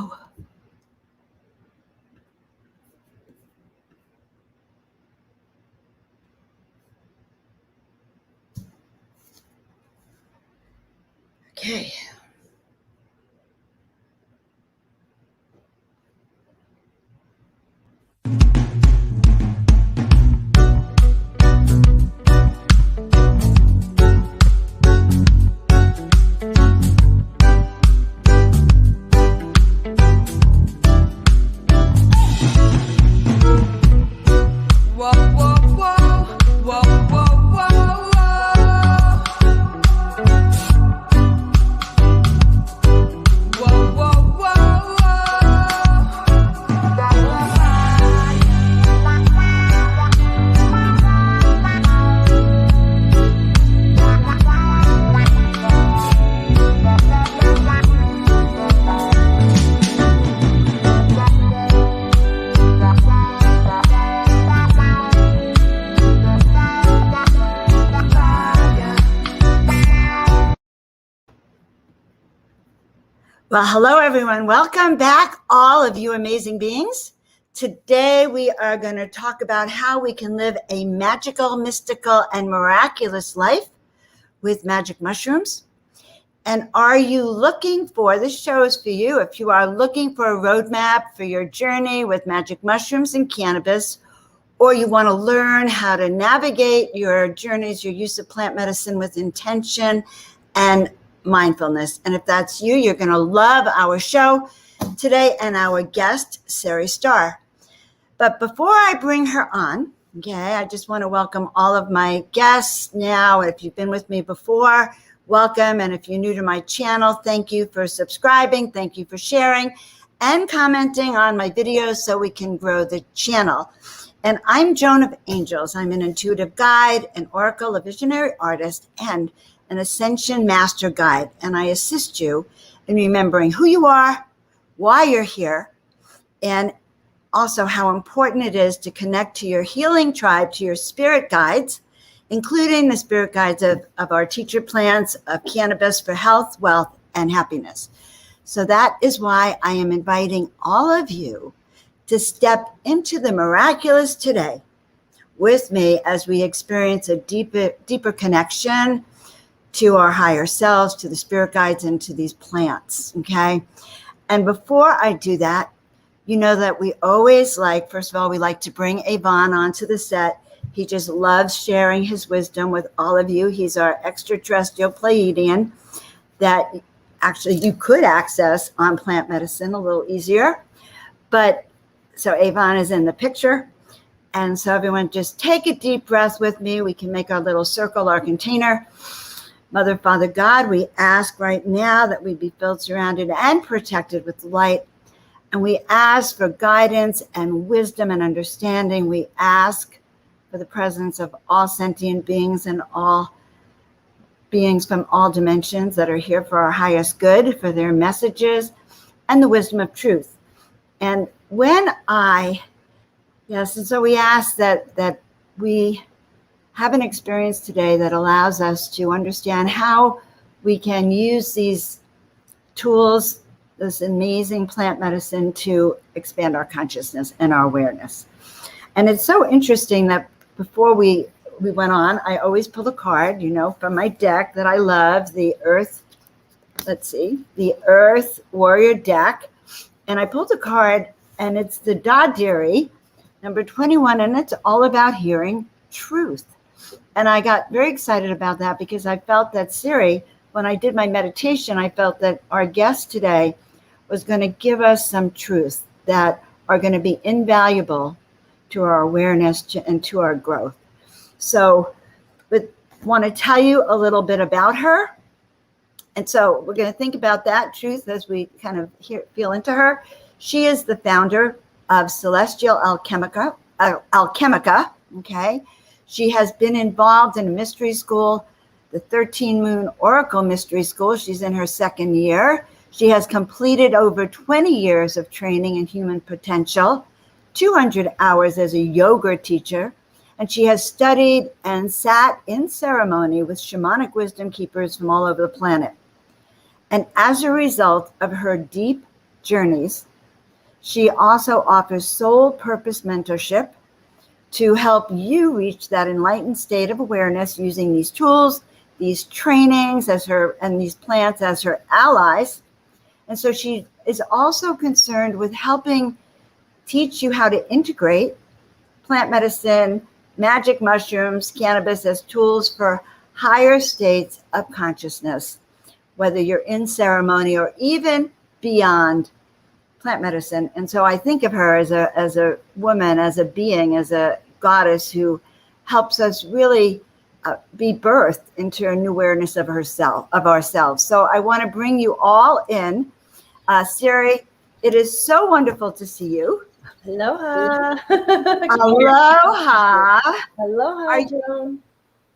Oh. Okay. Well, hello, everyone. Welcome back, all of you amazing beings. Today, we are going to talk about how we can live a magical, mystical, and miraculous life with magic mushrooms. And are you looking for, this show is for you, if you are looking for a roadmap for your journey with magic mushrooms and cannabis, or you want to learn how to navigate your journeys, your use of plant medicine with intention and mindfulness. And if that's you, you're going to love our show today and our guest, Sari Starr. But before I bring her on, okay, I just want to welcome all of my guests now. If you've been with me before, welcome. And if you're new to my channel, thank you for subscribing. Thank you for sharing and commenting on my videos so we can grow the channel. And I'm Joan of Angels. I'm an intuitive guide, an oracle, a visionary artist, and an ascension master guide. And I assist you in remembering who you are, why you're here, and also how important it is to connect to your healing tribe, to your spirit guides, including the spirit guides of our teacher plants of cannabis for health, wealth, and happiness. So that is why I am inviting all of you to step into the miraculous today with me as we experience a deeper connection to our higher selves, to the spirit guides, and to these plants, okay? And before I do that, you know that we always first of all, we like to bring Avon onto the set. He just loves sharing his wisdom with all of you. He's our extraterrestrial Pleiadian that actually you could access on plant medicine a little easier. But so Avon is in the picture. And so everyone just take a deep breath with me. We can make our little circle, our container. Mother, Father, God, we ask right now that we be filled, surrounded, and protected with light. And we ask for guidance and wisdom and understanding. We ask for the presence of all sentient beings and all beings from all dimensions that are here for our highest good, for their messages and the wisdom of truth. And so we ask that we have an experience today that allows us to understand how we can use these tools, this amazing plant medicine, to expand our consciousness and our awareness. And it's so interesting that before we went on, I always pull a card, from my deck that I love, the Earth Warrior deck. And I pulled a card, and it's the Dadiri, number 21, and it's all about hearing truth. And I got very excited about that because I felt that Sari, when I did my meditation, I felt that our guest today was going to give us some truth that are going to be invaluable to our awareness and to our growth. So I want to tell you a little bit about her. And so we're going to think about that truth as we kind of feel into her. She is the founder of Celestial Alchemica, okay? She has been involved in a mystery school, the 13 Moon Oracle Mystery School. She's in her second year. She has completed over 20 years of training in human potential, 200 hours as a yoga teacher, and she has studied and sat in ceremony with shamanic wisdom keepers from all over the planet. And as a result of her deep journeys. She also offers soul purpose mentorship to help you reach that enlightened state of awareness using these tools, these trainings and these plants as her allies. And so she is also concerned with helping teach you how to integrate plant medicine, magic mushrooms, cannabis as tools for higher states of consciousness, whether you're in ceremony or even beyond plant medicine. And so I think of her as a woman, as a being, as a goddess who helps us really be birthed into a new awareness of ourselves. So I want to bring you all in. Sari, it is so wonderful to see you. Aloha. Aloha. Aloha, Joan.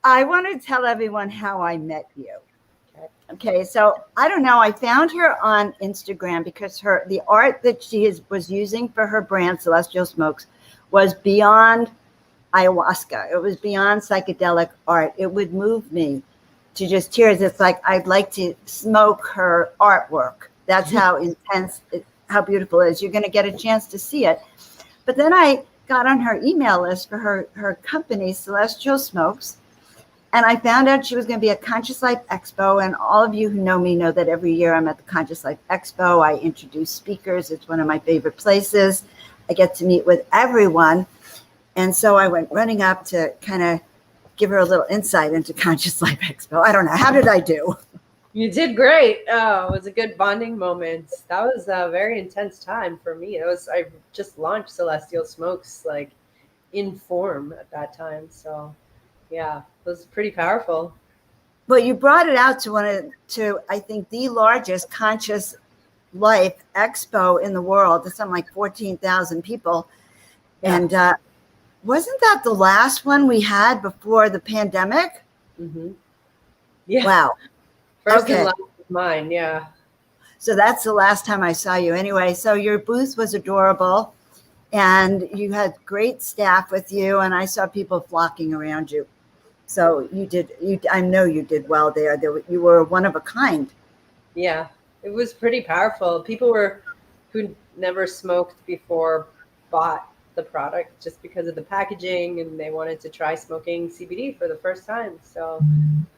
I want to tell everyone how I met you. Okay, so I don't know. I found her on Instagram because the art that she was using for her brand, Celestial Smokes, was beyond ayahuasca. It was beyond psychedelic art. It would move me to just tears. It's like I'd like to smoke her artwork. That's how intense, how beautiful it is. You're going to get a chance to see it. But then I got on her email list for her company, Celestial Smokes, and I found out she was going to be at Conscious Life Expo. And all of you who know me know that every year I'm at the Conscious Life Expo. I introduce speakers. It's one of my favorite places. I get to meet with everyone. And so I went running up to kind of give her a little insight into Conscious Life Expo. I don't know. How did I do? You did great. Oh, it was a good bonding moment. That was a very intense time for me. I just launched Celestial Smokes like in form at that time. So yeah, it was pretty powerful. Well, you brought it out to I think the largest Conscious Life Expo in the world. It's something like 14,000 people. Yeah. And wasn't that the last one we had before the pandemic? Mm-hmm. Yeah. Wow. First and last of mine, yeah. So that's the last time I saw you. Anyway, so your booth was adorable, and you had great staff with you, and I saw people flocking around you. So I know you did well there. You were one of a kind. Yeah, it was pretty powerful. People who never smoked before bought the product just because of the packaging, and they wanted to try smoking CBD for the first time. So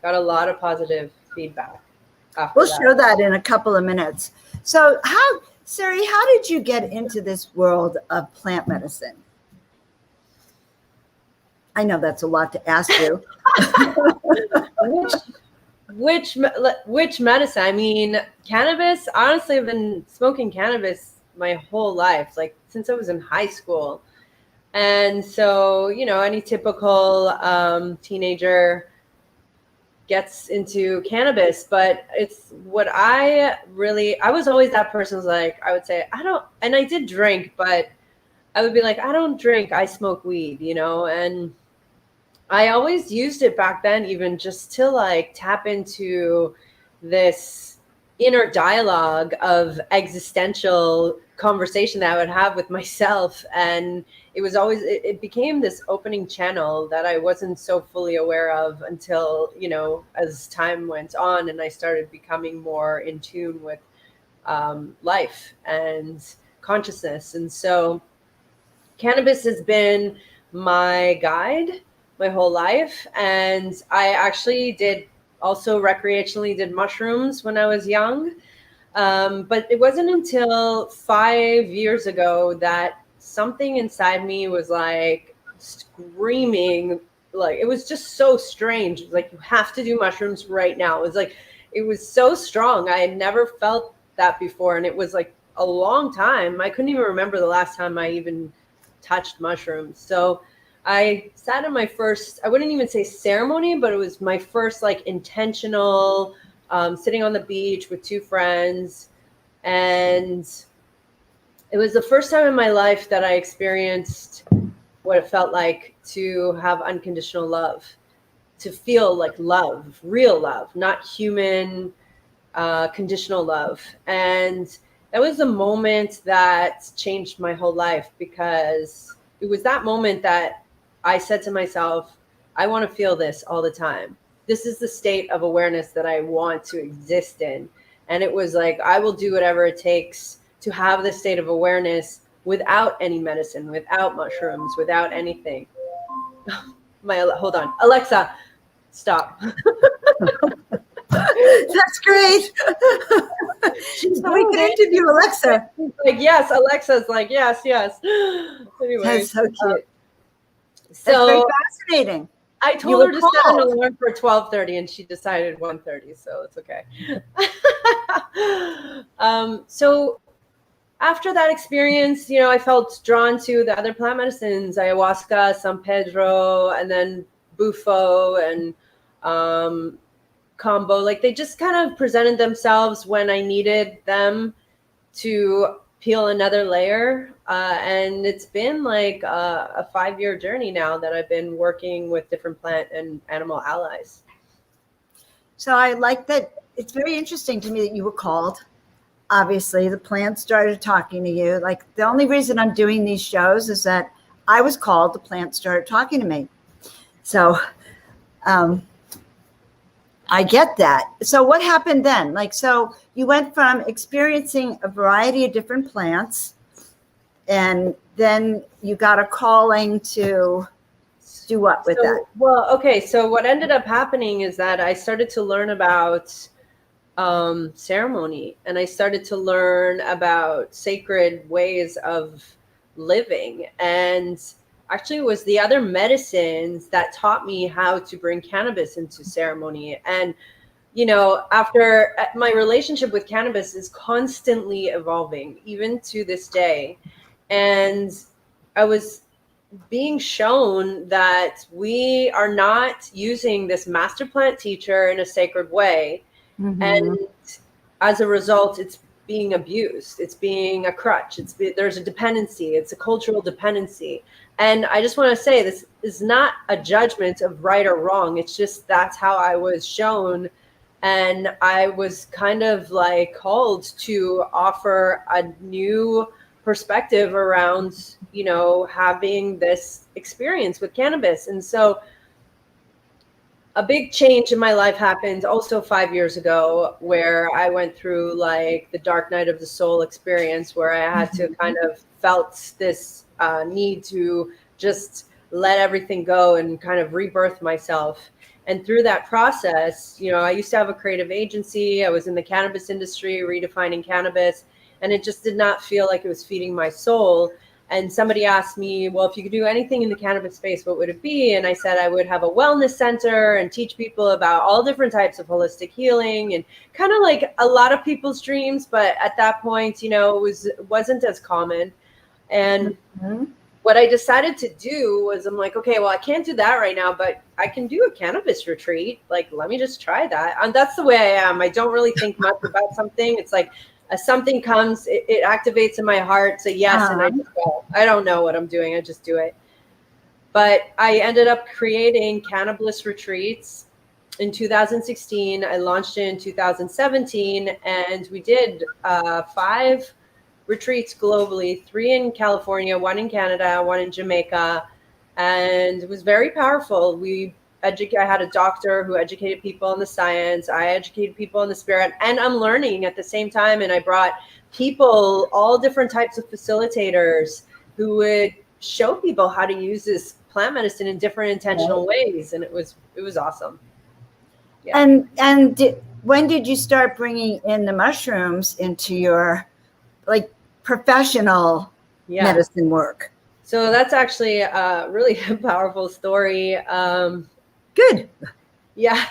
got a lot of positive feedback. We'll show that in a couple of minutes. So Sari, how did you get into this world of plant medicine? I know that's a lot to ask you. Which medicine? I mean, cannabis, honestly, I've been smoking cannabis my whole life, like since I was in high school. And so, any typical teenager gets into cannabis, but it's what I was always that person who's like, I would say, and I did drink, but I would be like, I don't drink, I smoke weed, and I always used it back then, even just to like tap into this inner dialogue of existential conversation that I would have with myself. And it was always, it became this opening channel that I wasn't so fully aware of until, as time went on and I started becoming more in tune with life and consciousness. And so cannabis has been my guide my whole life. And I actually did also recreationally did mushrooms when I was young. But it wasn't until 5 years ago that something inside me was like screaming, like it was just so strange. It was like, you have to do mushrooms right now. It was so strong. I had never felt that before. And it was like a long time. I couldn't even remember the last time I even touched mushrooms. So I sat in my first, I wouldn't even say ceremony, but it was my first like intentional sitting on the beach with two friends. And it was the first time in my life that I experienced what it felt like to have unconditional love, to feel like love, real love, not human conditional love. And that was a moment that changed my whole life, because it was that moment that I said to myself, I want to feel this all the time. This is the state of awareness that I want to exist in. And it was like, I will do whatever it takes to have this state of awareness without any medicine, without mushrooms, without anything. Hold on, Alexa, stop. That's great. We can interview Alexa. Like, yes, Alexa's like, yes. Anyway, That's so cute. So that's very fascinating. I told her to set an alarm for 12:30, and she decided 1:30, so it's okay. So after that experience, I felt drawn to the other plant medicines, ayahuasca, San Pedro, and then bufo and combo. Like, they just kind of presented themselves when I needed them to peel another layer. And it's been like a 5-year journey now that I've been working with different plant and animal allies. So I like that. It's very interesting to me that you were called. Obviously, the plants started talking to you. Like, the only reason I'm doing these shows is that I was called, the plants started talking to me. So I get that. So what happened then? Like, so you went from experiencing a variety of different plants, and then you got a calling to do what with that? Well, okay. So what ended up happening is that I started to learn about ceremony, and I started to learn about sacred ways of living. And actually, it was the other medicines that taught me how to bring cannabis into ceremony. And after my relationship with cannabis is constantly evolving, even to this day. And I was being shown that we are not using this master plant teacher in a sacred way. Mm-hmm. And as a result, it's being abused. It's being a crutch. There's a dependency. It's a cultural dependency. And I just want to say, this is not a judgment of right or wrong. It's just that's how I was shown. And I was kind of like called to offer a new perspective around, having this experience with cannabis. And so a big change in my life happened also 5 years ago, where I went through like the dark night of the soul experience, where I had to kind of felt this need to just let everything go and kind of rebirth myself. And through that process, I used to have a creative agency. I was in the cannabis industry, redefining cannabis, and it just did not feel like it was feeding my soul. And somebody asked me, well, if you could do anything in the cannabis space, what would it be? And I said I would have a wellness center and teach people about all different types of holistic healing, and kind of like a lot of people's dreams. But at that point, it wasn't as common. And what I decided to do was, I'm like, okay, well, I can't do that right now, but I can do a cannabis retreat. Like, let me just try that. And that's the way I am. I don't really think much about something. It's like, as something comes, it activates in my heart. So yes, and I just go. I don't know what I'm doing. I just do it. But I ended up creating cannabis retreats in 2016. I launched it in 2017, and we did 5 retreats globally, 3 in California, 1 in Canada, 1 in Jamaica. And it was very powerful. I had a doctor who educated people in the science. I educated people in the spirit, and I'm learning at the same time. And I brought people, all different types of facilitators, who would show people how to use this plant medicine in different intentional ways. And it was awesome. Yeah. And when did you start bringing in the mushrooms into your professional medicine work? So that's actually a really powerful story. Good. Yeah.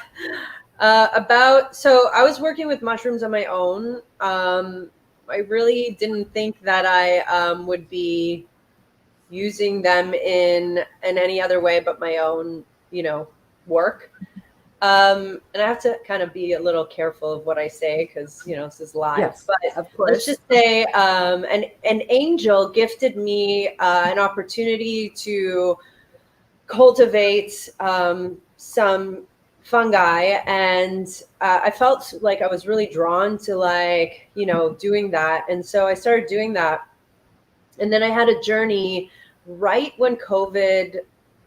So I was working with mushrooms on my own. I really didn't think that I would be using them in any other way but my own, work. And I have to kind of be a little careful of what I say, because, this is live. Yes, but of course. Let's just say an angel gifted me an opportunity to cultivate some fungi, and I felt like I was really drawn to doing that. And so I started doing that. And then I had a journey right when COVID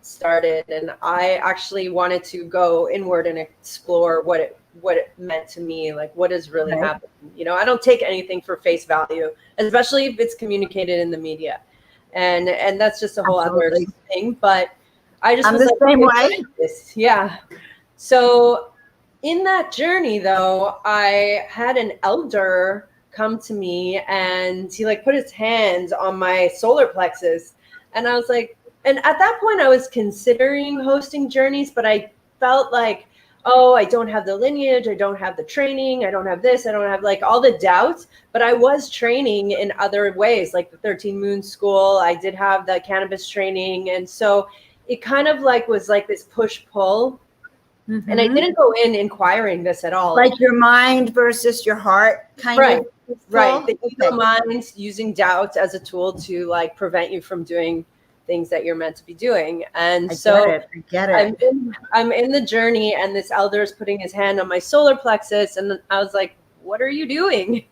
started, and I actually wanted to go inward and explore what it what it meant to me, like what is really happening. You know, I don't take anything for face value, especially if it's communicated in the media. And that's just a whole other thing. But I just I'm was the like, same okay, way. Yeah. So in that journey, though, I had an elder come to me, and he like put his hands on my solar plexus, and I was like, and at that point I was considering hosting journeys, but I felt like, oh, I don't have the lineage, I don't have the training, I don't have this, I don't have like all the doubts, but I was training in other ways, like the 13 Moon School. I did have the cannabis training, and so it kind of like was like this push pull. Mm-hmm. And I didn't go in inquiring this at all. Like your mind versus your heart kind of. Right. The ego mind using doubt as a tool to like prevent you from doing things that you're meant to be doing. And I get it. I'm in the journey, and this elder is putting his hand on my solar plexus, and I was like, what are you doing?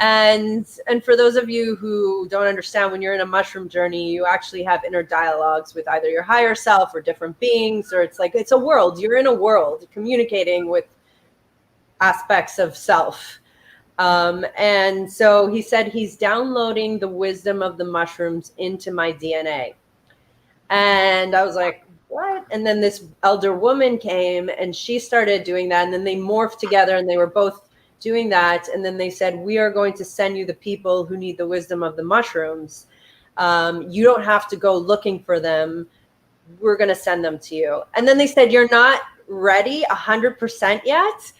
And for those of you who don't understand, when you're in a mushroom journey, you actually have inner dialogues with either your higher self or different beings, or it's like it's a world. You're in a world communicating with aspects of self. And so he said he's downloading the wisdom of the mushrooms into my DNA. And I was like, what? And then this elder woman came, and she started doing that. And then they morphed together, and they were both doing that. And then they said, we are going to send you the people who need the wisdom of the mushrooms. You don't have to go looking for them. We're going to send them to you. And then they said, you're not ready 100% yet.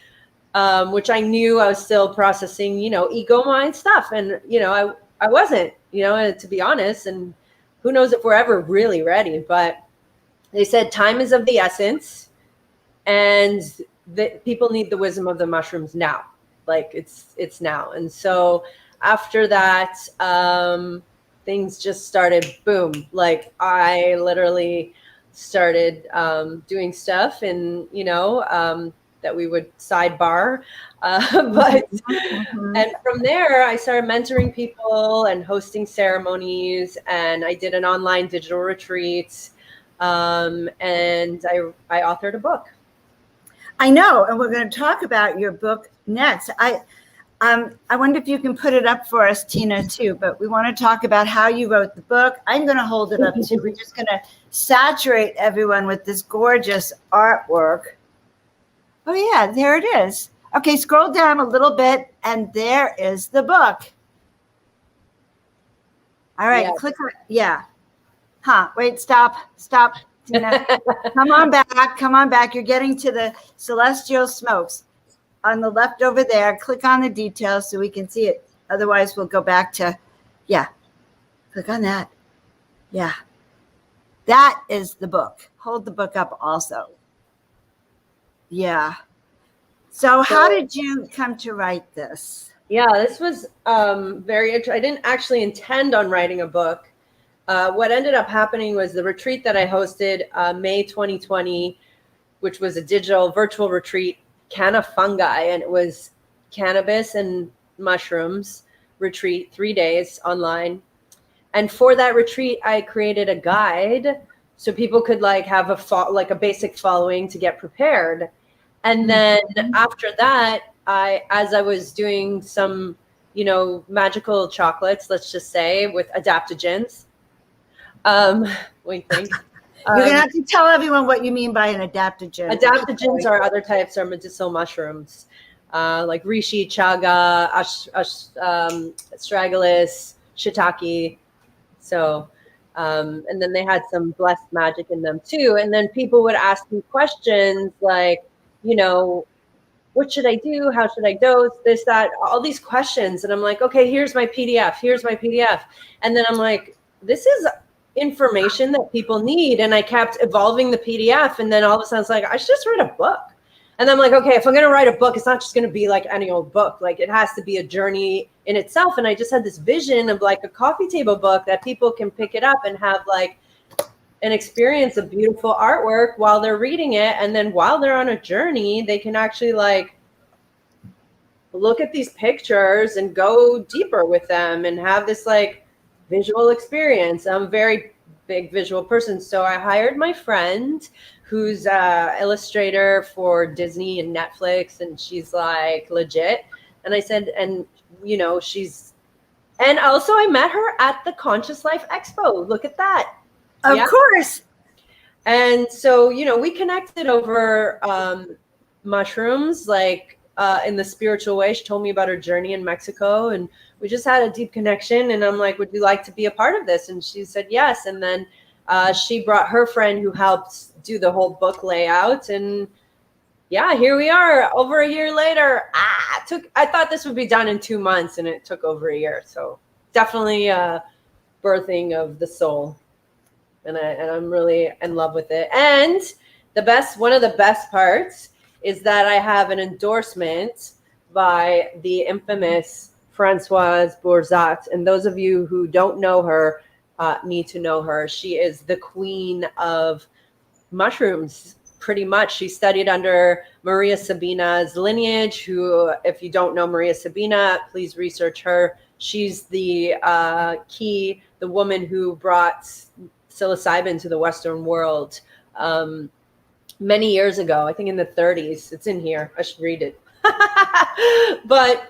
Which I knew I was still processing, you know, ego mind stuff. And, you know, I wasn't, you know, to be honest, and who knows if we're ever really ready, but they said time is of the essence, and that people need the wisdom of the mushrooms now. Like it's now. And so after that, things just started boom. Like I literally started doing stuff, and, you know, that we would sidebar. But and from there, I started mentoring people and hosting ceremonies, and I did an online digital retreat. And I authored a book. I know, and we're going to talk about your book next. I wonder if you can put it up for us, Tina, too. But we want to talk about how you wrote the book. I'm going to hold it up too. We're just going to saturate everyone with this gorgeous artwork. Oh yeah, there it is. Okay, scroll down a little bit, and there is the book. All right, click on, yeah. Wait, stop, Tina. Come on back. You're getting to the celestial smokes. On the left over there, click on the details so we can see it. Otherwise, we'll go back to, click on that. Yeah, that is the book. Hold the book up also. Yeah. So how did you come to write this? Yeah, this was very interesting. I didn't actually intend on writing a book. What ended up happening was the retreat that I hosted May 2020, which was a digital virtual retreat, Canna Fungi, and it was cannabis and mushrooms retreat, 3 days online. And for that retreat, I created a guide so people could like have a basic following to get prepared. And then after that, as I was doing some, you know, magical chocolates, let's just say, with adaptogens. Wink, wink. You're going to have to tell everyone what you mean by an adaptogen. Adaptogens are other types of medicinal mushrooms, like reishi, chaga, astragalus, shiitake. So, and then they had some blessed magic in them too. And then people would ask me questions like, you know, what should I do? How should I dose? This, that, all these questions. And I'm like, okay, here's my PDF. And then I'm like, this is information that people need. And I kept evolving the PDF. And then all of a sudden it's like, I should just write a book. And I'm like, okay, if I'm going to write a book, it's not just going to be like any old book. Like it has to be a journey in itself. And I just had this vision of like a coffee table book that people can pick it up and have like an experience of beautiful artwork while they're reading it. And then while they're on a journey, they can actually like look at these pictures and go deeper with them and have this like visual experience. I'm a very big visual person. So I hired my friend who's a illustrator for Disney and Netflix, and she's like legit. And I said, and you know, and also I met her at the Conscious Life Expo. Look at that. Of course. And so, you know, we connected over mushrooms, like in the spiritual way. She told me about her journey in Mexico, and we just had a deep connection. And I'm like, would you like to be a part of this? And she said yes. And then she brought her friend who helped do the whole book layout. And yeah, here we are over a year later. I thought this would be done in 2 months, and it took over a year. So definitely birthing of the soul. And I'm really in love with it. And one of the best parts is that I have an endorsement by the infamous Françoise Bourzat. And those of you who don't know her need to know her. She is the queen of mushrooms, pretty much. She studied under Maria Sabina's lineage, who, if you don't know Maria Sabina, please research her. She's the woman who brought psilocybin to the Western world many years ago, I think in the 30s. It's in here. I should read it. But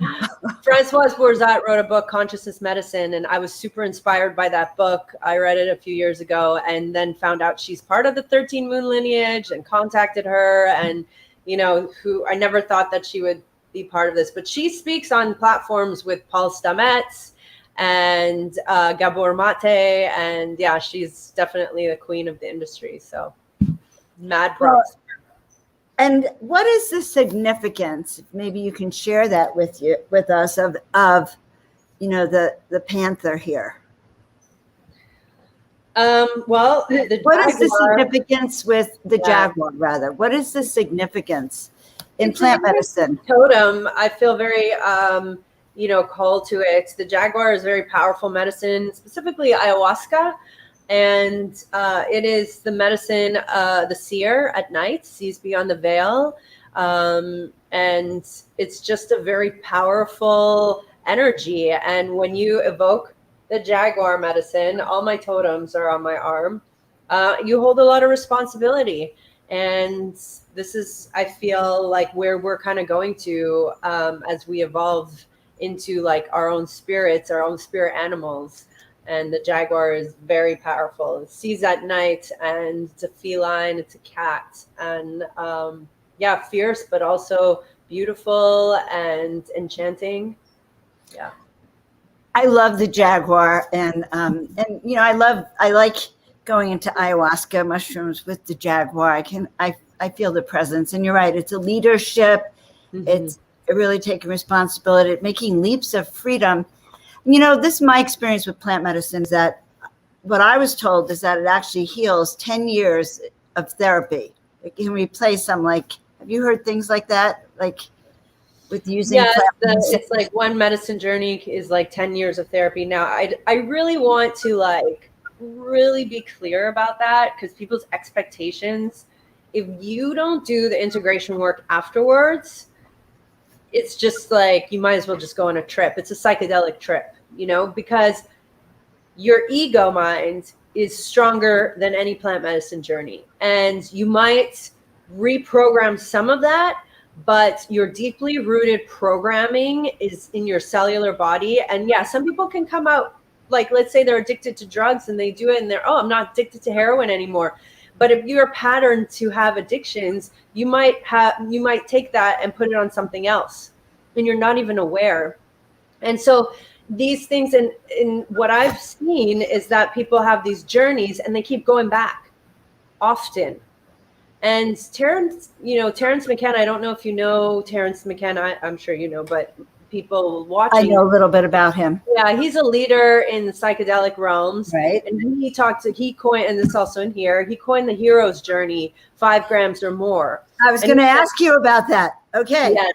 Françoise Bourzat wrote a book, Consciousness Medicine, and I was super inspired by that book. I read it a few years ago and then found out she's part of the 13 Moon lineage and contacted her. And, you know, who I never thought that she would be part of this, but she speaks on platforms with Paul Stamets and Gabor Mate, and yeah, she's definitely the queen of the industry. So mad props. And what is the significance? Maybe you can share that with us of you know, the panther here. Well, what is the significance with the jaguar? Rather, what is the significance in plant medicine? Totem. I feel very called to it. The jaguar is very powerful medicine, specifically ayahuasca. And it is the medicine, the seer at night sees beyond the veil. And it's just a very powerful energy. And when you evoke the jaguar medicine, all my totems are on my arm, you hold a lot of responsibility. And this is, I feel like, where we're kind of going to as we evolve into like our own spirits, our own spirit animals. And the jaguar is very powerful. It sees at night, and it's a feline, it's a cat. And fierce, but also beautiful and enchanting. Yeah. I love the jaguar, and you know, I like going into ayahuasca mushrooms with the jaguar. I feel the presence, and you're right. It's a leadership. Mm-hmm. It's really taking responsibility, making leaps of freedom. You know, this is my experience with plant medicine, is that what I was told is that it actually heals 10 years of therapy. It can replace some, like, have you heard things like that? Like with using plant medicine? It's like one medicine journey is like 10 years of therapy. Now, I really want to like really be clear about that, because people's expectations, if you don't do the integration work afterwards, it's just like, you might as well just go on a trip. It's a psychedelic trip, you know, because your ego mind is stronger than any plant medicine journey. And you might reprogram some of that, but your deeply rooted programming is in your cellular body. And yeah, some people can come out, like, let's say they're addicted to drugs and they do it and they're, I'm not addicted to heroin anymore. But if you're patterned to have addictions, you might take that and put it on something else, and you're not even aware. And so these things, in what I've seen, is that people have these journeys and they keep going back often. And Terrence McKenna, I don't know if you know Terrence McKenna, I'm sure you know, but people watching, I know a little bit about him. Yeah, he's a leader in the psychedelic realms, right? And he coined, and this is also in here, he coined the hero's journey, 5 grams or more. I was going to ask you about that. Okay. Yeah.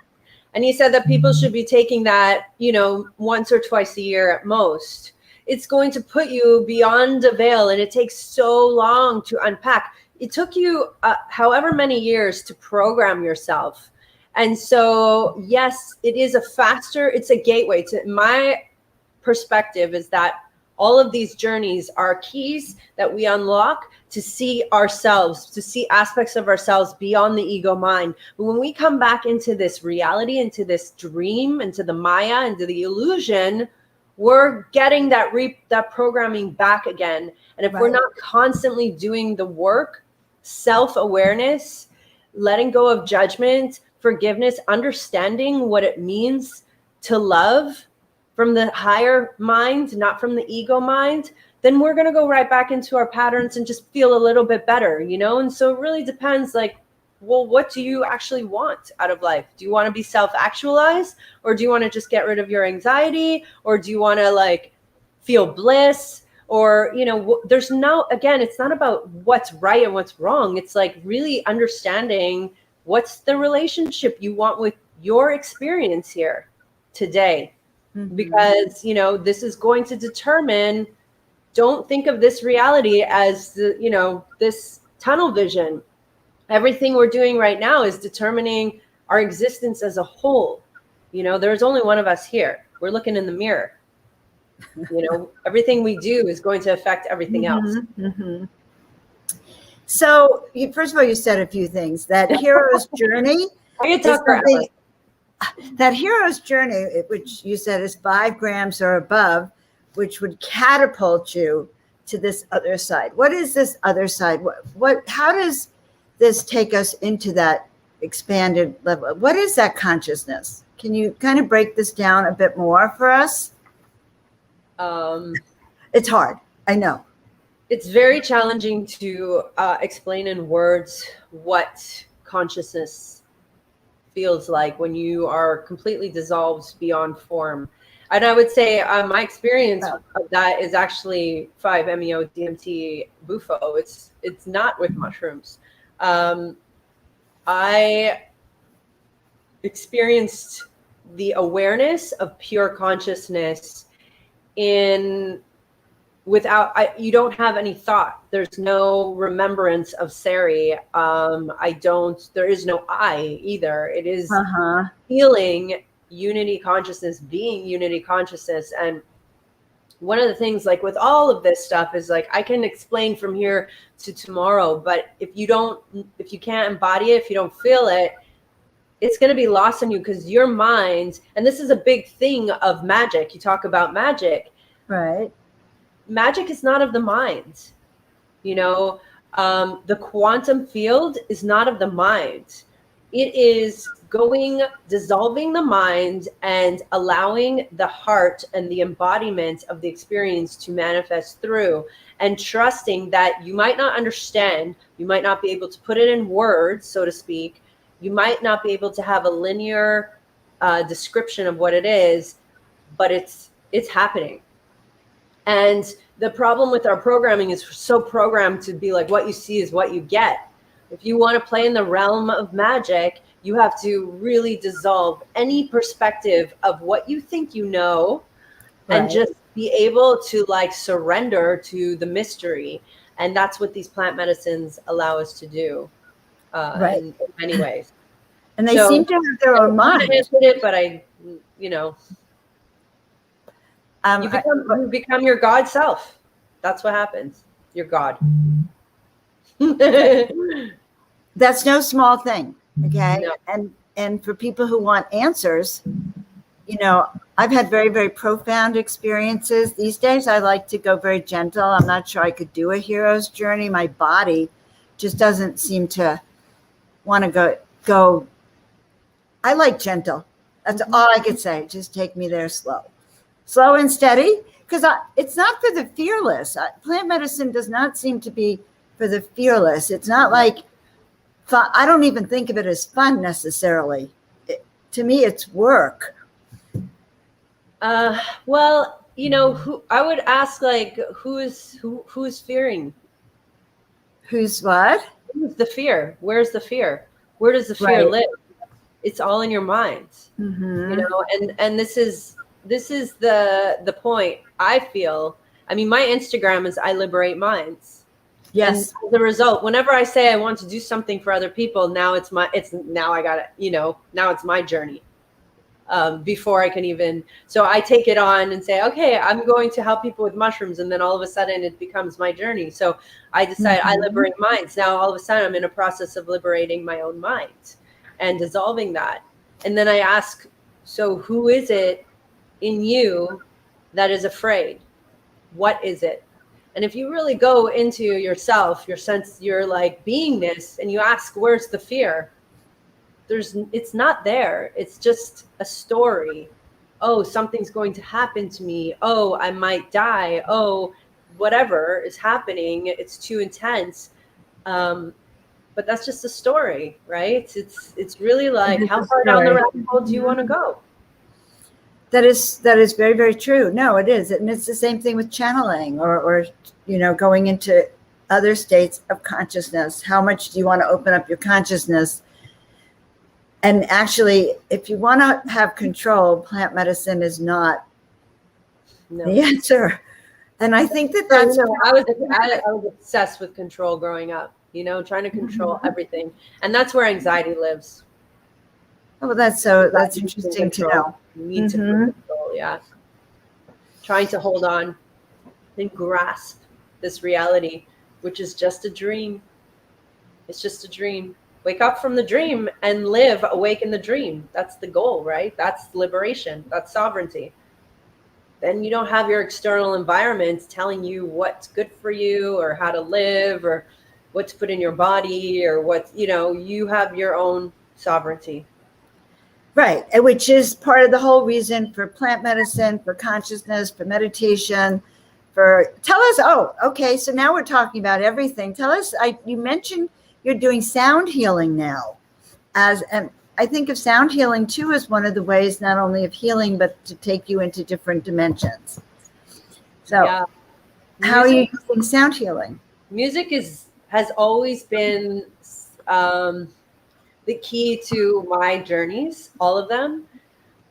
And he said that people should be taking that, you know, once or twice a year at most. It's going to put you beyond the veil, and it takes so long to unpack. It took you however many years to program yourself. And so, yes, it is it's a gateway to, my perspective is that All of these journeys are keys that we unlock to see ourselves, to see aspects of ourselves beyond the ego mind. But when we come back into this reality, into this dream, into the Maya, into the illusion, we're getting that programming back again. And if we're not constantly doing the work, self-awareness, letting go of judgment, forgiveness, understanding what it means to love from the higher mind, not from the ego mind, then we're going to go right back into our patterns and just feel a little bit better, you know? And so it really depends, like, well, what do you actually want out of life? Do you want to be self-actualized, or do you want to just get rid of your anxiety, or do you want to like feel bliss? Or, you know, there's no, again, it's not about what's right and what's wrong. It's like really understanding what's the relationship you want with your experience here today. Because, you know, this is going to determine, don't think of this reality as the, you know, this tunnel vision. Everything we're doing right now is determining our existence as a whole. You know, there's only one of us here. We're looking in the mirror. You know, everything we do is going to affect everything else. So, first of all, you said a few things. That hero's journey. I can talk forever. That hero's journey, which you said is 5 grams or above, which would catapult you to this other side. What is this other side? How does this take us into that expanded level? What is that consciousness? Can you kind of break this down a bit more for us? It's hard, I know. It's very challenging to explain in words what consciousness feels like when you are completely dissolved beyond form. And I would say my experience of that is actually 5-MeO DMT Bufo. It's not with mushrooms. I experienced the awareness of pure consciousness you don't have any thought. There's no remembrance of Sari. There is no I either. It is feeling unity consciousness, being unity consciousness. And one of the things, like with all of this stuff, is like, I can explain from here to tomorrow, but if you can't embody it, if you don't feel it, it's going to be lost in you, because your mind, and this is a big thing of magic. You talk about magic. Right. Magic is not of the mind. You know, the quantum field is not of the mind. It is dissolving the mind and allowing the heart and the embodiment of the experience to manifest through, and trusting that you might not understand, you might not be able to put it in words, so to speak. You might not be able to have a linear description of what it is, but it's happening. And the problem with our programming is we're so programmed to be like, what you see is what you get. If you want to play in the realm of magic, you have to really dissolve any perspective of what you think you know, and just be able to like surrender to the mystery. And that's what these plant medicines allow us to do in many ways. And they seem to have their own mind. I answered it, but you become your God self. That's what happens. You're God. That's no small thing. Okay. No. And for people who want answers, you know, I've had very, very profound experiences. These days, I like to go very gentle. I'm not sure I could do a hero's journey. My body just doesn't seem to want to go. I like gentle. That's all I could say. Just take me there slow and steady, because it's not for the fearless. Plant medicine does not seem to be for the fearless. It's not like fun. I don't even think of it as fun necessarily. To me, it's work. Well, you know, I would ask, like, who's fearing? Who's what? Who's the fear? Where's the fear? Where does the fear live? It's all in your mind. You know, and this is the point, I feel. I mean, my Instagram is I.Liberate Minds. Yes. And as a result, whenever I say I want to do something for other people, now it's my journey. before I can even, so I take it on and say, okay, I'm going to help people with mushrooms. And then all of a sudden it becomes my journey. So I decide I liberate minds. Now, all of a sudden I'm in a process of liberating my own mind and dissolving that. And then I ask, so who is it in you that is afraid? What is it? And if you really go into yourself, your sense, your like beingness, and you ask, where's the fear? It's not there. It's just a story. Oh, something's going to happen to me. Oh, I might die. Oh, whatever is happening. It's too intense. But that's just a story, right? It's really like, how far down the rabbit hole do you want to go? That is very, very true. No, it is. And it's the same thing with channeling or going into other states of consciousness. How much do you want to open up your consciousness? And actually, if you want to have control, plant medicine is not the answer. And I think that's... I was obsessed with control growing up, trying to control everything. And that's where anxiety lives. Oh, well, that's interesting to know. You need to control, yeah. Trying to hold on and grasp this reality, which is just a dream. It's just a dream. Wake up from the dream and live awake in the dream. That's the goal, right? That's liberation. That's sovereignty. Then you don't have your external environment telling you what's good for you or how to live or what to put in your body or what, you have your own sovereignty. Right, which is part of the whole reason for plant medicine, for consciousness, for meditation, tell us, okay, so now we're talking about everything. Tell us, you mentioned you're doing sound healing now. And I think of sound healing too as one of the ways not only of healing, but to take you into different dimensions. So how are you using sound healing? Music has always been the key to my journeys, all of them,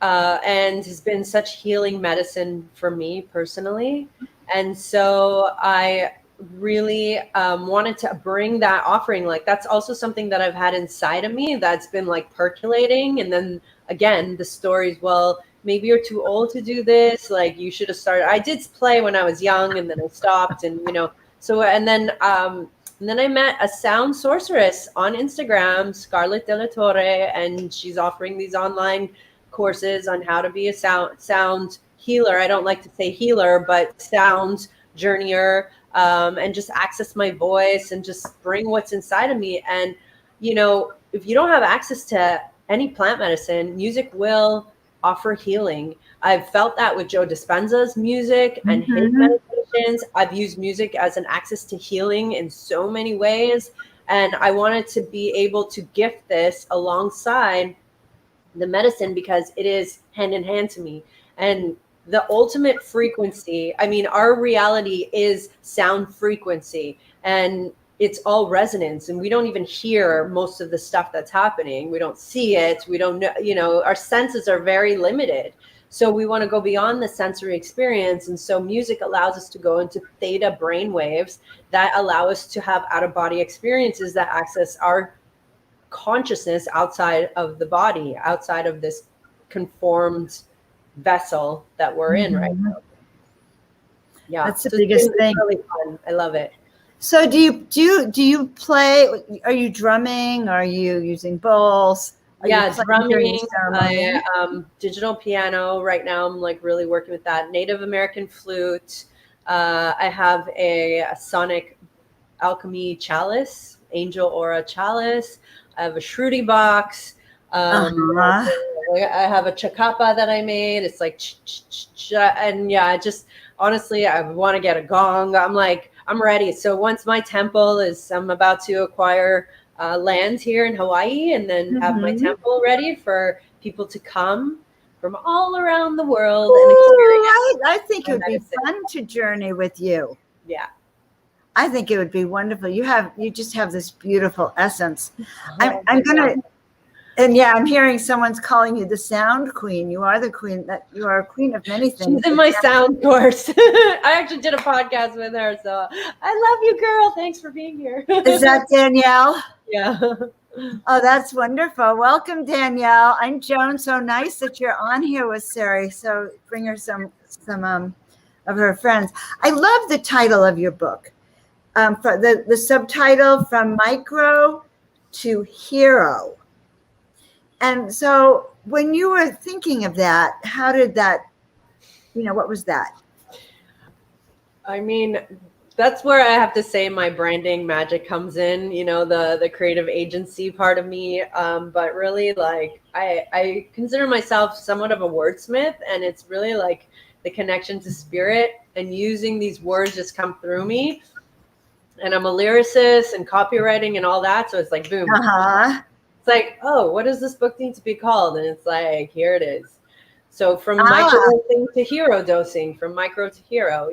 and has been such healing medicine for me personally. And so I really wanted to bring that offering. Like, that's also something that I've had inside of me that's been like percolating. And then again, the stories, well, maybe you're too old to do this. Like, you should have started. I did play when I was young and then I stopped and, and then I met a sound sorceress on Instagram, Scarlett De La Torre, and she's offering these online courses on how to be a sound healer. I don't like to say healer, but sound journeyer, and just access my voice and just bring what's inside of me. And, if you don't have access to any plant medicine, music will offer healing. I've felt that with Joe Dispenza's music and his meditations. I've used music as an access to healing in so many ways. And I wanted to be able to gift this alongside the medicine because it is hand in hand to me. And the ultimate frequency, our reality is sound frequency, and it's all resonance, and we don't even hear most of the stuff that's happening. We don't see it. We don't know, our senses are very limited. So we want to go beyond the sensory experience. And so music allows us to go into theta brain waves that allow us to have out-of-body experiences that access our consciousness outside of the body, outside of this conformed vessel that we're in right now. Yeah, that's the biggest thing. Really fun. I love it. So do you play? Are you drumming? Are you using bowls? Drumming. Digital piano right now. I'm like really working with that. Native American flute. I have a sonic alchemy chalice, angel aura chalice. I have a shruti box. I have a chacapa that I made. It's like, and honestly, I want to get a gong. I'm ready. So once my temple I'm about to acquire land here in Hawaii and then have my temple ready for people to come from all around the world. And experience. I think it would be fun to journey with you. Yeah. I think it would be wonderful. You just have this beautiful essence. I'm going to, and I'm hearing someone's calling you the sound queen. You are the queen. You are a queen of many things. She's in my sound course. I actually did a podcast with her. So I love you, girl. Thanks for being here. Is that Danielle? Yeah. Oh, that's wonderful. Welcome, Danielle. I'm Joan. So nice that you're on here with Sari. So bring her some of her friends. I love the title of your book. For the subtitle, From Micro to Hero. And so when you were thinking of that, how did that, what was that? I mean, that's where I have to say my branding magic comes in, the creative agency part of me. But really, like, I consider myself somewhat of a wordsmith, and it's really like the connection to spirit and using these words just come through me. And I'm a lyricist and copywriting and all that. So it's like, boom. Uh-huh. It's like, oh, what does this book need to be called? And it's like, here it is. So from microdosing to hero dosing, from micro to hero,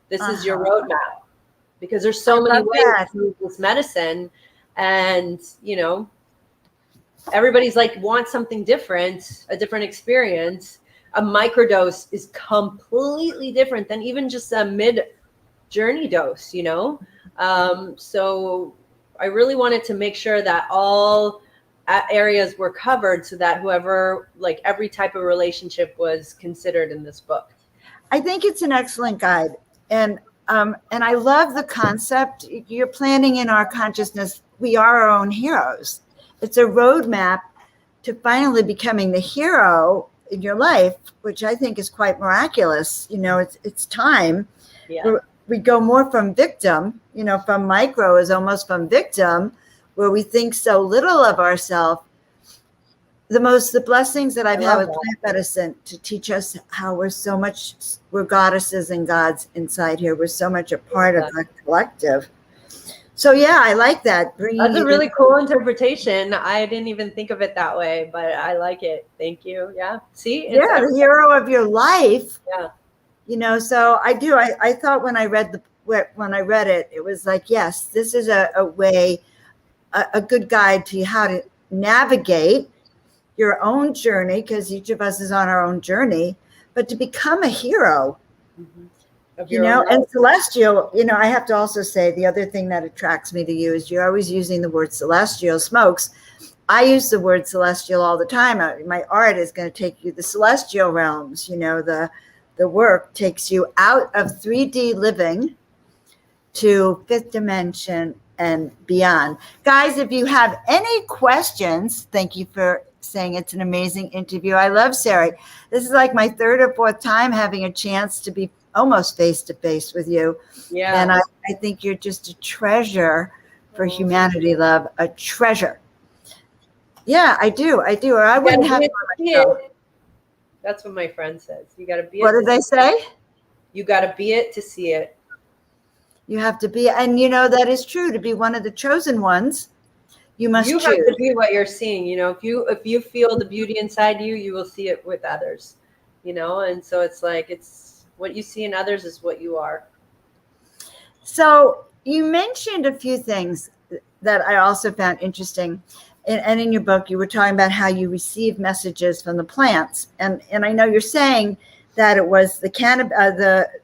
this is your roadmap, because there's so many ways to use this medicine. And, everybody's like, wants something different, a different experience. A microdose is completely different than even just a mid-journey dose, So I really wanted to make sure that all areas were covered so that whoever, like, every type of relationship was considered in this book. I think it's an excellent guide. And I love the concept. You're planting in our consciousness, we are our own heroes. It's a roadmap to finally becoming the hero in your life, which I think is quite miraculous. It's time. Yeah. We go more from victim, from micro is almost from victim, where we think so little of ourselves. The blessings that I've had with plant medicine to teach us how we're goddesses and gods inside here. We're so much a part of the collective. So yeah, I like that. That's a really cool interpretation. I didn't even think of it that way, but I like it. Thank you. Yeah. See? The hero of your life. Yeah. So I do. I thought when I read it, it was like, yes, this is a way, a good guide to how to navigate your own journey, because each of us is on our own journey, but to become a hero, and celestial, I have to also say the other thing that attracts me to you is you're always using the word celestial. Smokes, I use the word celestial all the time. My art is going to take you the celestial realms. The work takes you out of 3D living to fifth dimension and beyond. Guys, if you have any questions, thank you for saying it's an amazing interview. I love Sari. This is like my third or fourth time having a chance to be almost face to face with you. Yeah. And I think you're just a treasure for humanity, love, a treasure. Yeah, I do. Or I wouldn't have it. That's what my friend says. You got to be it. What did they say? You got to be it to see it. You have to be, and that is true. To be one of the chosen ones, you must choose. You have to be what you're seeing. If you feel the beauty inside you, you will see it with others. And so it's like, it's what you see in others is what you are. So you mentioned a few things that I also found interesting. And in your book, you were talking about how you receive messages from the plants. And I know you're saying that it was the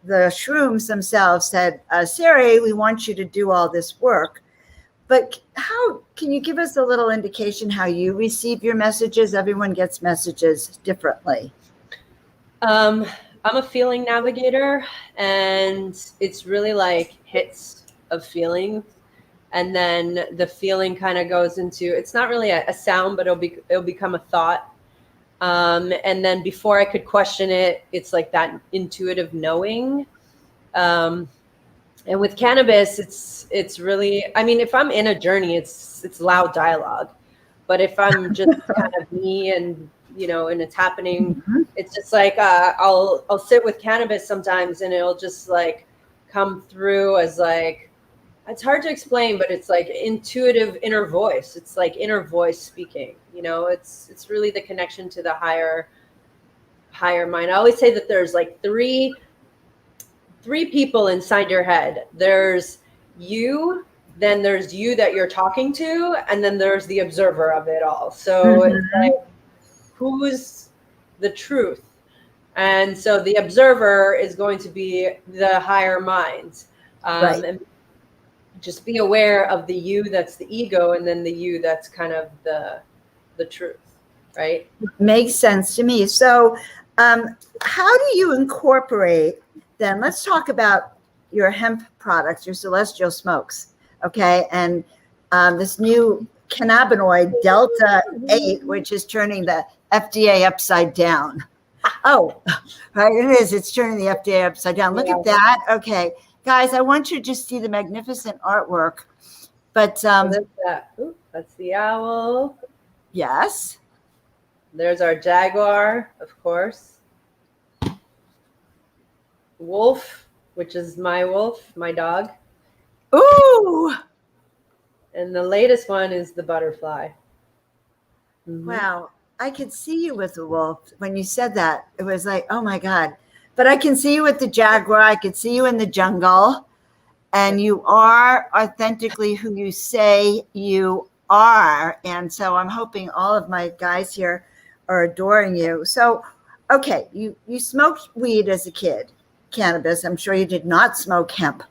shrooms themselves said, Sari, we want you to do all this work. But how can you give us a little indication how you receive your messages? Everyone gets messages differently. I'm a feeling navigator, and it's really like hits of feeling. And then the feeling kind of goes into, it's not really a sound, but it'll become a thought. And then before I could question it, it's like that intuitive knowing. And with cannabis, it's really, I mean, if I'm in a journey, it's loud dialogue. But if I'm just kind of me and, and it's happening, it's just like, I'll sit with cannabis sometimes and it'll just like come through as like, it's hard to explain, but it's like intuitive inner voice. It's like inner voice speaking, it's really the connection to the higher mind. I always say that there's like three people inside your head. There's you, then there's you that you're talking to, and then there's the observer of it all. So it's like, who's the truth? And so the observer is going to be the higher mind. Right. And just be aware of the you that's the ego, and then the you that's kind of the truth, right? Makes sense to me. So, how do you incorporate then? Let's talk about your hemp products, your celestial smokes, okay? And this new cannabinoid, Delta 8, which is turning the FDA upside down. Oh, right, it is. It's turning the FDA upside down. Look at that. Okay, guys, I want you to just see the magnificent artwork. But that's the owl. yes. There's our jaguar, of course. Wolf, which is my wolf, my dog. Ooh. And the latest one is the butterfly. Mm-hmm. Wow. I could see you with the wolf. When you said that, it was like, oh my God. But I can see you with the jaguar. I could see you in the jungle. And you are authentically who you say you are. And so I'm hoping all of my guys here are adoring you. So, okay, you smoked weed as a kid, cannabis. I'm sure you did not smoke hemp.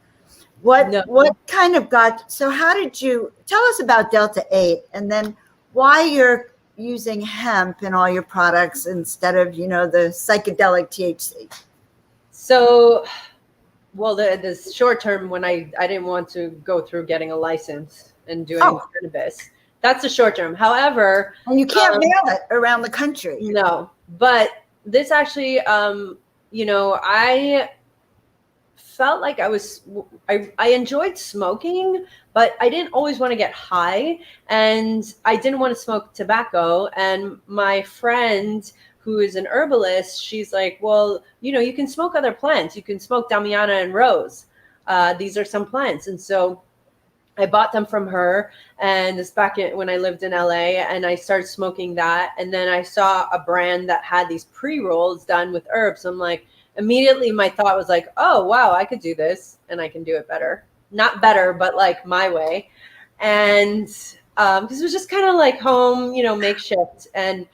What kind of so how did you tell us about Delta 8 and then why you're using hemp in all your products instead of, the psychedelic THC? So, well, the short term, when I didn't want to go through getting a license and doing cannabis, that's the short term. However, and you can't mail it around the country. No, but this actually, I felt like I enjoyed smoking, but I didn't always want to get high, and I didn't want to smoke tobacco. And my friend, who is an herbalist, she's like, well, you can smoke other plants. You can smoke Damiana and rose. These are some plants. And so I bought them from her, and it's back when I lived in LA, and I started smoking that. And then I saw a brand that had these pre-rolls done with herbs. I'm like, immediately my thought was like, oh, wow, I could do this and I can do it better. Not better, but like my way. And because it was just kind of like home, makeshift. And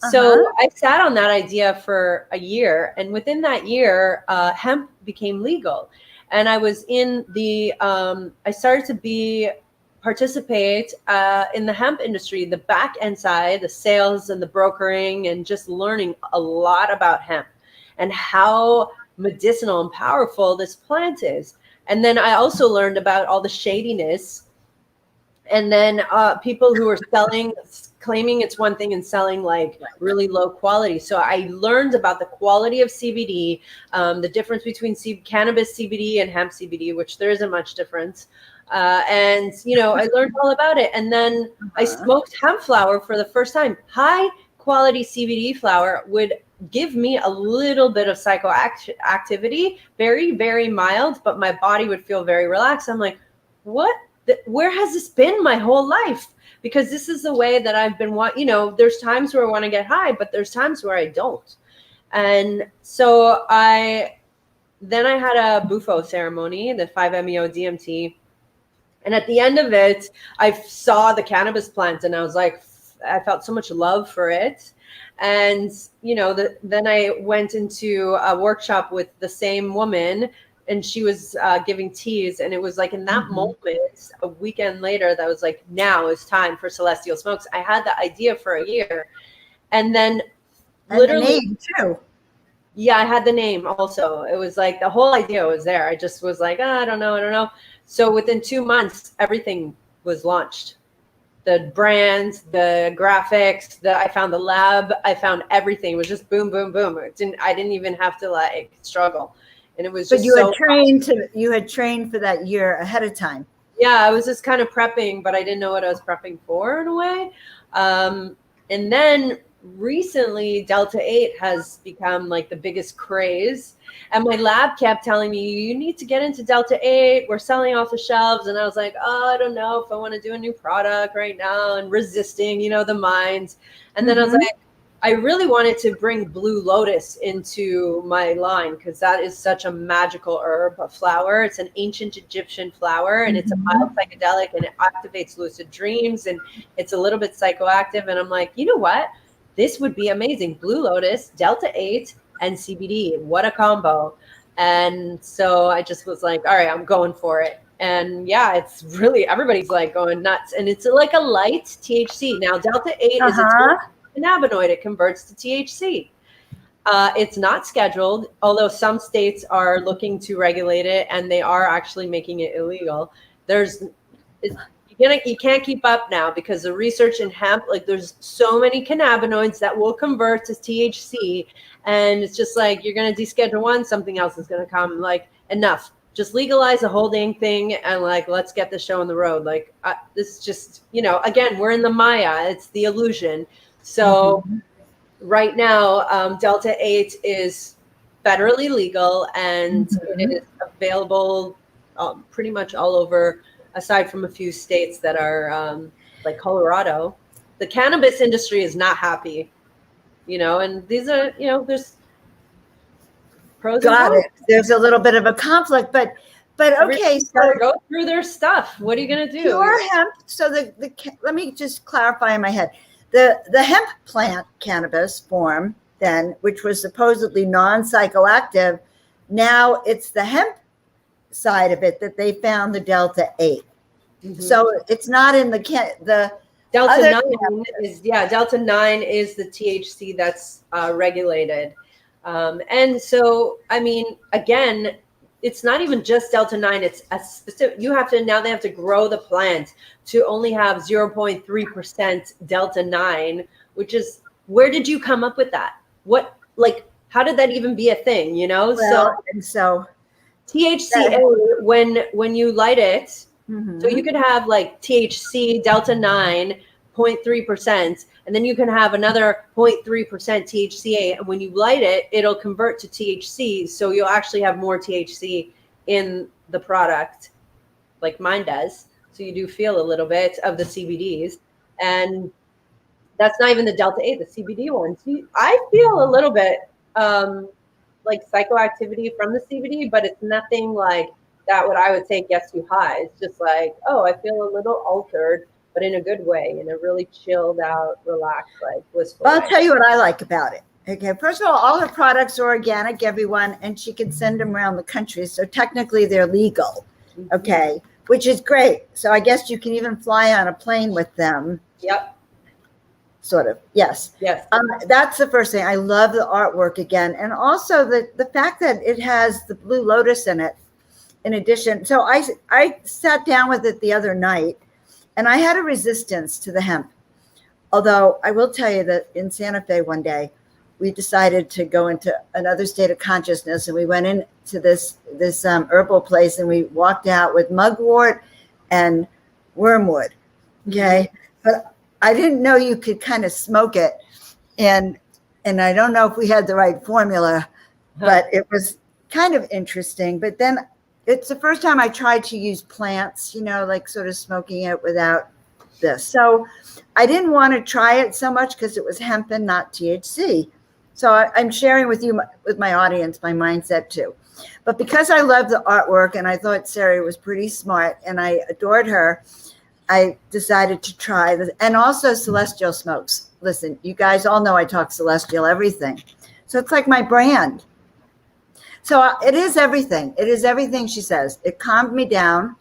so I sat on that idea for a year. And within that year, hemp became legal. And I was in I started to participate in the hemp industry, the back end side, the sales and the brokering, and just learning a lot about hemp and how medicinal and powerful this plant is. And then I also learned about all the shadiness. And then people who are claiming it's one thing and selling like really low quality. So I learned about the quality of CBD, the difference between cannabis CBD and hemp CBD, which there isn't much difference. And, I learned all about it. And then I smoked hemp flower for the first time. High quality CBD flower would give me a little bit of psychoactivity, very, very mild, but my body would feel very relaxed. I'm like, what? Where has this been my whole life? Because this is the way that I've been, there's times where I want to get high, but there's times where I don't. And so then I had a Bufo ceremony, the 5-MeO DMT. And at the end of it, I saw the cannabis plant and I was like, I felt so much love for it. And, then I went into a workshop with the same woman, and she was giving teas. And it was like in that moment, a weekend later, that was like, now is time for Celestial Smokes. I had the idea for a year. And then literally, the name too. Yeah, I had the name also. It was like the whole idea was there. I just was like, I don't know. So within 2 months, everything was launched. The brands, the graphics, I found the lab, I found everything. It was just boom, boom, boom. I didn't even have to like struggle. And it was just you had trained for that year ahead of time. Yeah, I was just kind of prepping, but I didn't know what I was prepping for in a way. And then recently Delta 8 has become like the biggest craze. And my lab kept telling me, you need to get into Delta 8. We're selling off the shelves. And I was like, I don't know if I want to do a new product right now, and resisting, the minds. And then I was like, I really wanted to bring Blue Lotus into my line because that is such a magical herb, a flower. It's an ancient Egyptian flower, and it's a mild psychedelic, and it activates lucid dreams, and it's a little bit psychoactive. And I'm like, you know what? This would be amazing. Blue Lotus, Delta 8, and CBD. What a combo. And so I just was like, all right, I'm going for it. And yeah, it's really, everybody's like going nuts. And it's like a light THC. Now, Delta 8 is a cannabinoid. It converts to THC. It's not scheduled, although some states are looking to regulate it, and they are actually making it illegal. You can't keep up now because the research in hemp, like there's so many cannabinoids that will convert to THC, and it's just like you're going to deschedule one, something else is going to come. Like, enough. Just legalize the whole dang thing, and like, let's get the show on the road. Like, this is just, again, we're in the Maya. It's the illusion. So right now, Delta 8 is federally legal, and it is available pretty much all over, aside from a few states that are like Colorado. The cannabis industry is not happy, and these are, there's pros and cons. There's a little bit of a conflict, but okay, so go through their stuff. What are you going to do? Pure hemp. So let me just clarify in my head. The hemp plant cannabis form, then, which was supposedly non-psychoactive, now it's the hemp side of it that they found the Delta 8. So it's not in the Delta 9 is Delta 9 is the THC that's regulated. And so, I mean, again, it's not even just Delta 9. It's a specific, they have to grow the plant to only have 0.3% Delta 9, which is, where did you come up with that? How did that even be a thing, So THCA, when you light it, so you could have like THC Delta 9, 0.3%, and then you can have another 0.3% THCA. And when you light it, it'll convert to THC. So you'll actually have more THC in the product, like mine does. So you do feel a little bit of the CBDs. And that's not even the Delta 8, the CBD one. I feel a little bit like psychoactivity from the CBD, but it's nothing like that what I would say gets you high. It's just like, oh, I feel a little altered, but in a good way, in a really chilled out, relaxed, like blissful way. I'll tell you what I like about it. Okay, first of all her products are organic, everyone, and she can send them around the country. So technically they're legal, okay, which is great. So I guess you can even fly on a plane with them. Yep. Sort of, yes. Yes. That's the first thing. I love the artwork again. And also the fact that it has the blue lotus in it, in addition. So I sat down with it the other night, and I had a resistance to the hemp. Although I will tell you that in Santa Fe one day, we decided to go into another state of consciousness, and we went into this herbal place, and we walked out with mugwort and wormwood. Okay, but I didn't know you could kind of smoke it, and I don't know if we had the right formula, but it was kind of interesting. But then it's the first time I tried to use plants, like sort of smoking it without this. So I didn't want to try it so much because it was hemp and not THC. So I'm sharing with my audience, my mindset too. But because I love the artwork and I thought Sari was pretty smart and I adored her, I decided to try this. And also Celestial Smokes. Listen, you guys all know I talk Celestial everything. So it's like my brand. So it is everything. It is everything she says. It calmed me down.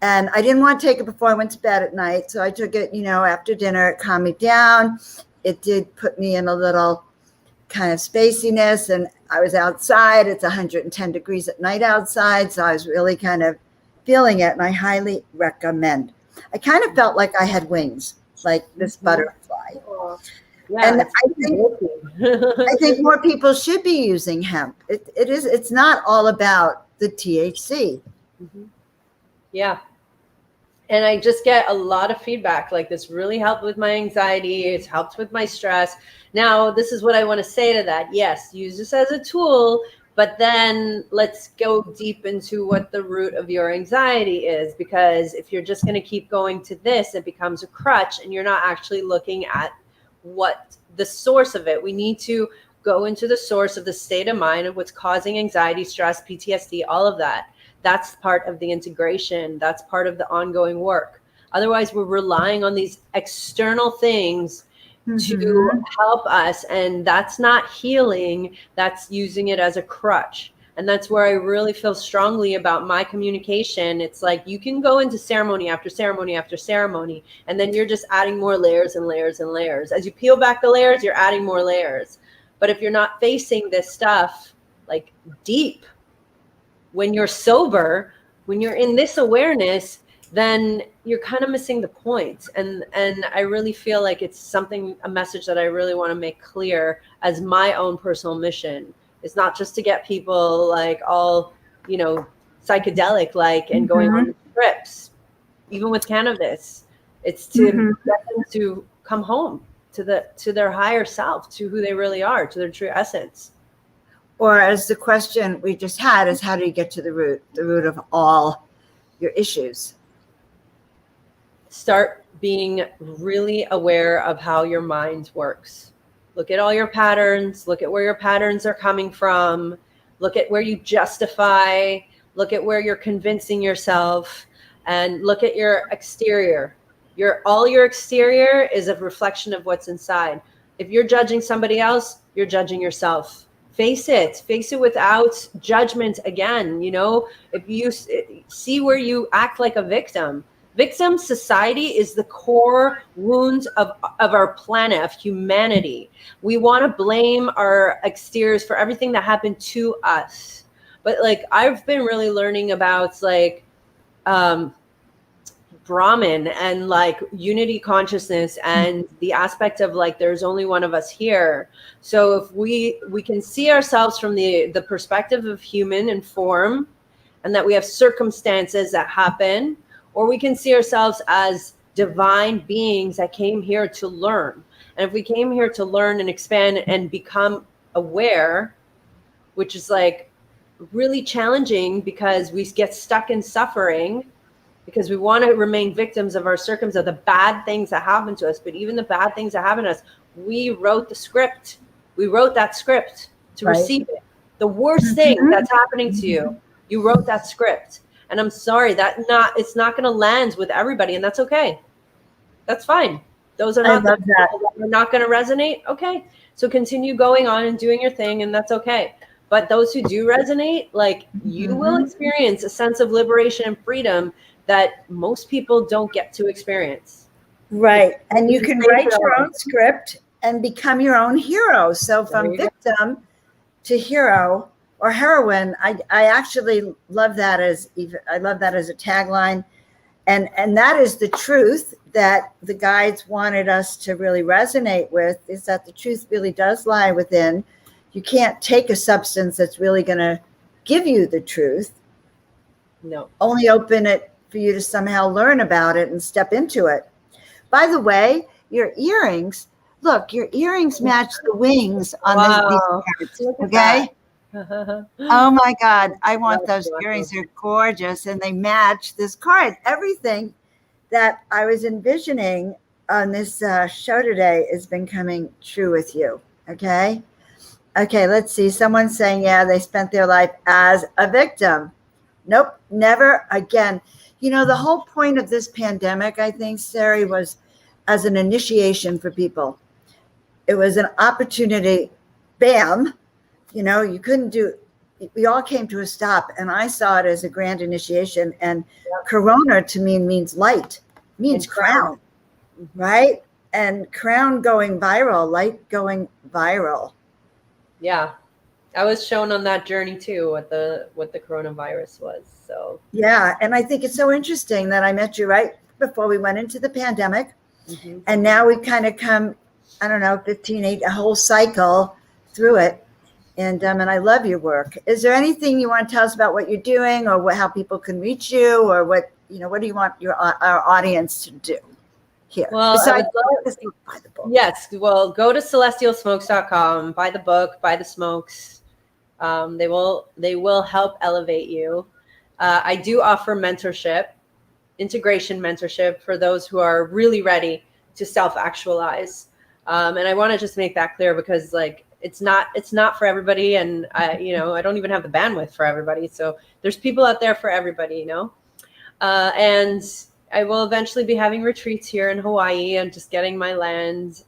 And I didn't want to take it before I went to bed at night. So I took it, after dinner. It calmed me down. It did put me in a little kind of spaciness. And I was outside. It's 110 degrees at night outside. So I was really kind of feeling it. And I highly recommend. I kind of felt like I had wings, like this butterfly. Yeah, and I think more people should be using hemp. It's not all about the THC. Yeah. And I just get a lot of feedback. Like, this really helped with my anxiety. It's helped with my stress. Now, this is what I want to say to that. Yes, use this as a tool, but then let's go deep into what the root of your anxiety is. Because if you're just going to keep going to this, it becomes a crutch and you're not actually looking at what the source of it. We need to go into the source of the state of mind of what's causing anxiety, stress, PTSD, all of that. That's part of the integration. That's part of the ongoing work. Otherwise, we're relying on these external things to help us. And that's not healing. That's using it as a crutch. And that's where I really feel strongly about my communication. It's like you can go into ceremony after ceremony after ceremony, and then you're just adding more layers and layers and layers. As you peel back the layers, you're adding more layers. But if you're not facing this stuff like deep, when you're sober, when you're in this awareness, then you're kind of missing the point. And I really feel like it's something, a message that I really want to make clear as my own personal mission. It's not just to get people like all, you know, psychedelic like and going on trips, even with cannabis. It's to get them to come home to their higher self, to who they really are, to their true essence. Or as the question we just had is, how do you get to the root of all your issues? Start being really aware of how your mind works. Look at all your patterns. Look at where your patterns are coming from. Look at where you justify. Look at where you're convincing yourself. And look at your exterior. All your exterior is a reflection of what's inside. If you're judging somebody else, you're judging yourself. Face it without judgment again. You know, if you see where you act like a victim society is the core wound of our planet, of humanity. We want to blame our exteriors for everything that happened to us. But like, I've been really learning about like, Brahman and like unity consciousness and the aspect of like there's only one of us here. So if we can see ourselves from the perspective of human and form, and that we have circumstances that happen, or we can see ourselves as divine beings that came here to learn. And if we came here to learn and expand and become aware, which is like really challenging because we get stuck in suffering, because we want to remain victims of our circumstances, of the bad things that happen to us. But even the bad things that happen to us, we wrote the script. We wrote that script to receive it. The worst thing that's happening to you, you wrote that script. And I'm sorry, it's not going to land with everybody, and that's okay. That's fine. Those are not the people that are not going to resonate. Okay, so continue going on and doing your thing, and that's okay. But those who do resonate, like you will experience a sense of liberation and freedom that most people don't get to experience. Right. And you can write your own script and become your own hero. So from victim to hero or heroine, I actually love that as a tagline. And that is the truth that the guides wanted us to really resonate with, is that the truth really does lie within. You can't take a substance that's really going to give you the truth. No. Only open it for you to somehow learn about it and step into it. By the way, your earrings, look, your earrings match the wings on these cards, okay? Oh my God, I want those earrings. They're gorgeous and they match this card. Everything that I was envisioning on this show today has been coming true with you, okay? Okay, let's see. Someone's saying, yeah, they spent their life as a victim. Nope, never again. You know, the whole point of this pandemic, I think, Sari, was as an initiation for people. It was an opportunity, bam, you know, you couldn't do, we all came to a stop, and I saw it as a grand initiation. And Corona to me means light, means crown, right? And crown going viral, light going viral. Yeah. I was shown on that journey too, what the coronavirus was. So yeah, and I think it's so interesting that I met you right before we went into the pandemic, and now we've kind of come, I don't know, 8, a whole cycle through it, and I love your work. Is there anything you want to tell us about what you're doing, or how people can reach you, or what do you want our audience to do here? Well, besides buy the book. Yes, well, go to celestialsmokes.com, buy the book, buy the smokes. They will help elevate you. I do offer mentorship, integration mentorship for those who are really ready to self-actualize. And I want to just make that clear, because like it's not for everybody, and I don't even have the bandwidth for everybody. So there's people out there for everybody, and I will eventually be having retreats here in Hawaii and just getting my land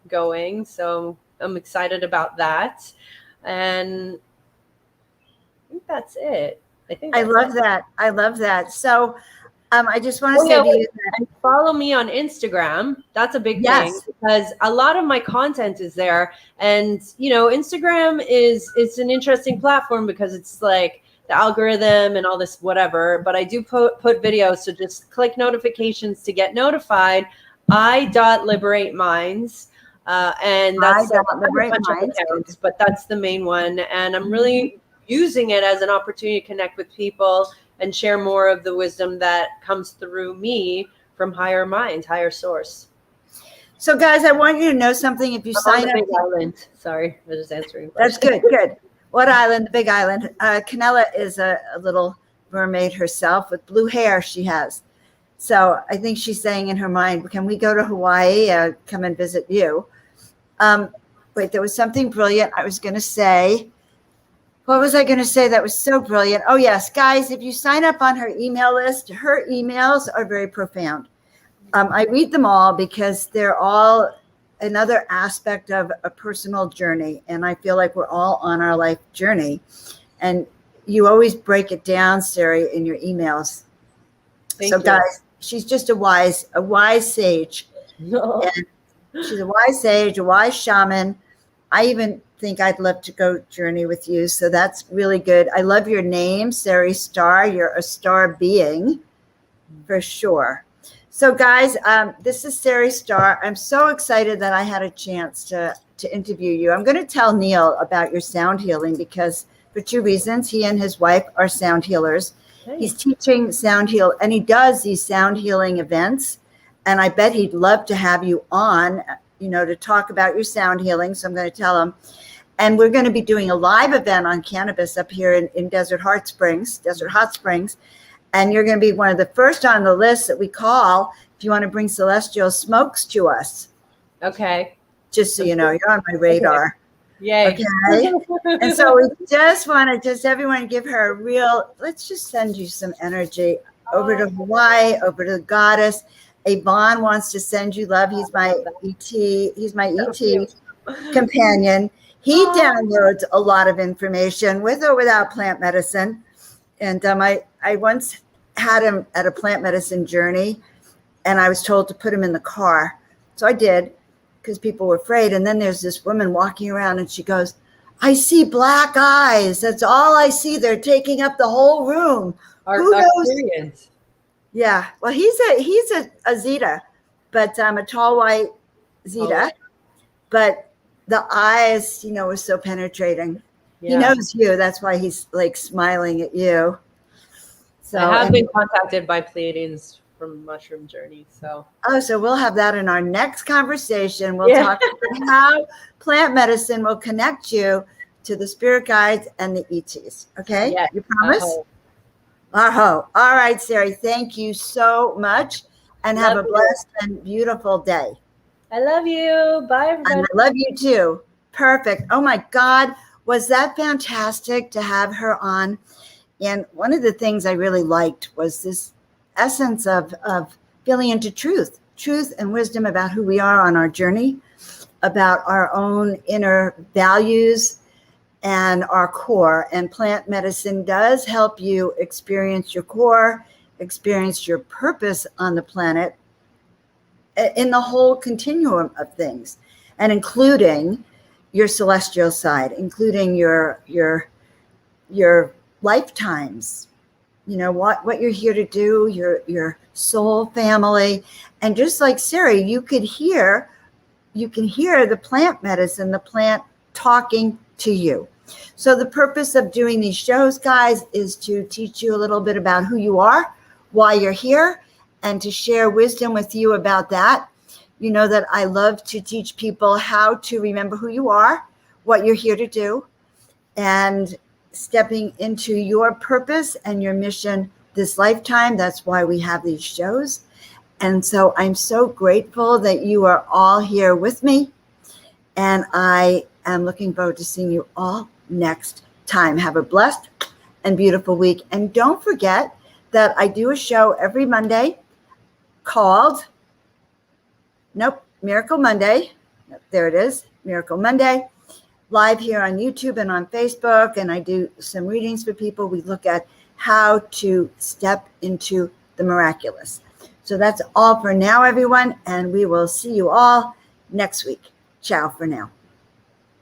going. So I'm excited about that. And think that's it. I love that. I love that. So I just want to Oh, say yeah, to you that and follow me on Instagram. That's a big thing yes, because a lot of my content is there. And Instagram it's an interesting platform because it's like the algorithm and all this whatever. But I do put videos, so just click notifications to get notified. I.Liberate Minds. And I that's like don't I have a liberate bunch of minds. accounts, but that's the main one. And I'm really using it as an opportunity to connect with people and share more of the wisdom that comes through me from higher mind, higher source. So guys, I want you to know something. If you I'm on sign the up, big island. Sorry, I was just answering that's questions. good. Good. What island? The Big Island. Canella is a little mermaid herself with blue hair. She has. So I think she's saying in her mind, "Can we go to Hawaii? Come and visit you." Wait, there was something brilliant I was going to say. What was I going to say that was so brilliant? Oh, yes, guys, if you sign up on her email list, her emails are very profound. I read them all because they're all another aspect of a personal journey. And I feel like we're all on our life journey. And you always break it down, Sari, in your emails. Thank So, you. guys, she's just a wise sage. No. And she's a wise sage, a wise shaman. I even think I'd love to go journey with you. So that's really good. I love your name, Sari Starr. You're a star being for sure. So guys, this is Sari Starr. I'm so excited that I had a chance to interview you. I'm going to tell Neil about your sound healing because for two reasons. He and his wife are sound healers. Hey. He's teaching sound heal and he does these sound healing events. And I bet he'd love to have you on, to talk about your sound healing. So I'm going to tell him. And we're going to be doing a live event on cannabis up here in Desert Hot Springs. And you're going to be one of the first on the list that we call if you want to bring celestial smokes to us. Okay. Just so you know, you're on my radar. Okay. Yay. Okay. And so we just want to everyone give her let's just send you some energy over to Hawaii, over to the goddess. Avon wants to send you love. He's my ET. He's my ET companion. He downloads a lot of information with or without plant medicine. And I once had him at a plant medicine journey and I was told to put him in the car. So I did because people were afraid. And then there's this woman walking around and she goes, I see black eyes. That's all I see. They're taking up the whole room. Who knows? Experience. Yeah. Well, he's a Zeta, but a tall white Zeta. But the eyes, was so penetrating. Yeah. He knows you. That's why he's like smiling at you. So I have been contacted by Pleiadians from Mushroom Journey. So we'll have that in our next conversation. We'll talk about how plant medicine will connect you to the spirit guides and the ETs. Okay? Yeah. You promise? All right, Sari. Thank you so much. And have a blessed and beautiful day. I love you. Bye, everybody. And I love you too. Perfect. Oh my God. Was that fantastic to have her on? And one of the things I really liked was this essence of feeling into truth and wisdom about who we are on our journey, about our own inner values and our core. And plant medicine does help you experience your core, experience your purpose on the planet in the whole continuum of things, and including your celestial side, including your lifetimes, what you're here to do, your soul family. And just like Sari, you can hear the plant medicine, the plant talking to you. So the purpose of doing these shows, guys, is to teach you a little bit about who you are, why you're here, and to share wisdom with you about that. You know that I love to teach people how to remember who you are, what you're here to do, and stepping into your purpose and your mission this lifetime. That's why we have these shows. And so I'm so grateful that you are all here with me. And I am looking forward to seeing you all next time. Have a blessed and beautiful week. And don't forget that I do a show every Monday called, Miracle Monday. There it is, Miracle Monday, live here on YouTube and on Facebook, and I do some readings for people. We look at how to step into the miraculous. So that's all for now, everyone, and we will see you all next week. Ciao for now.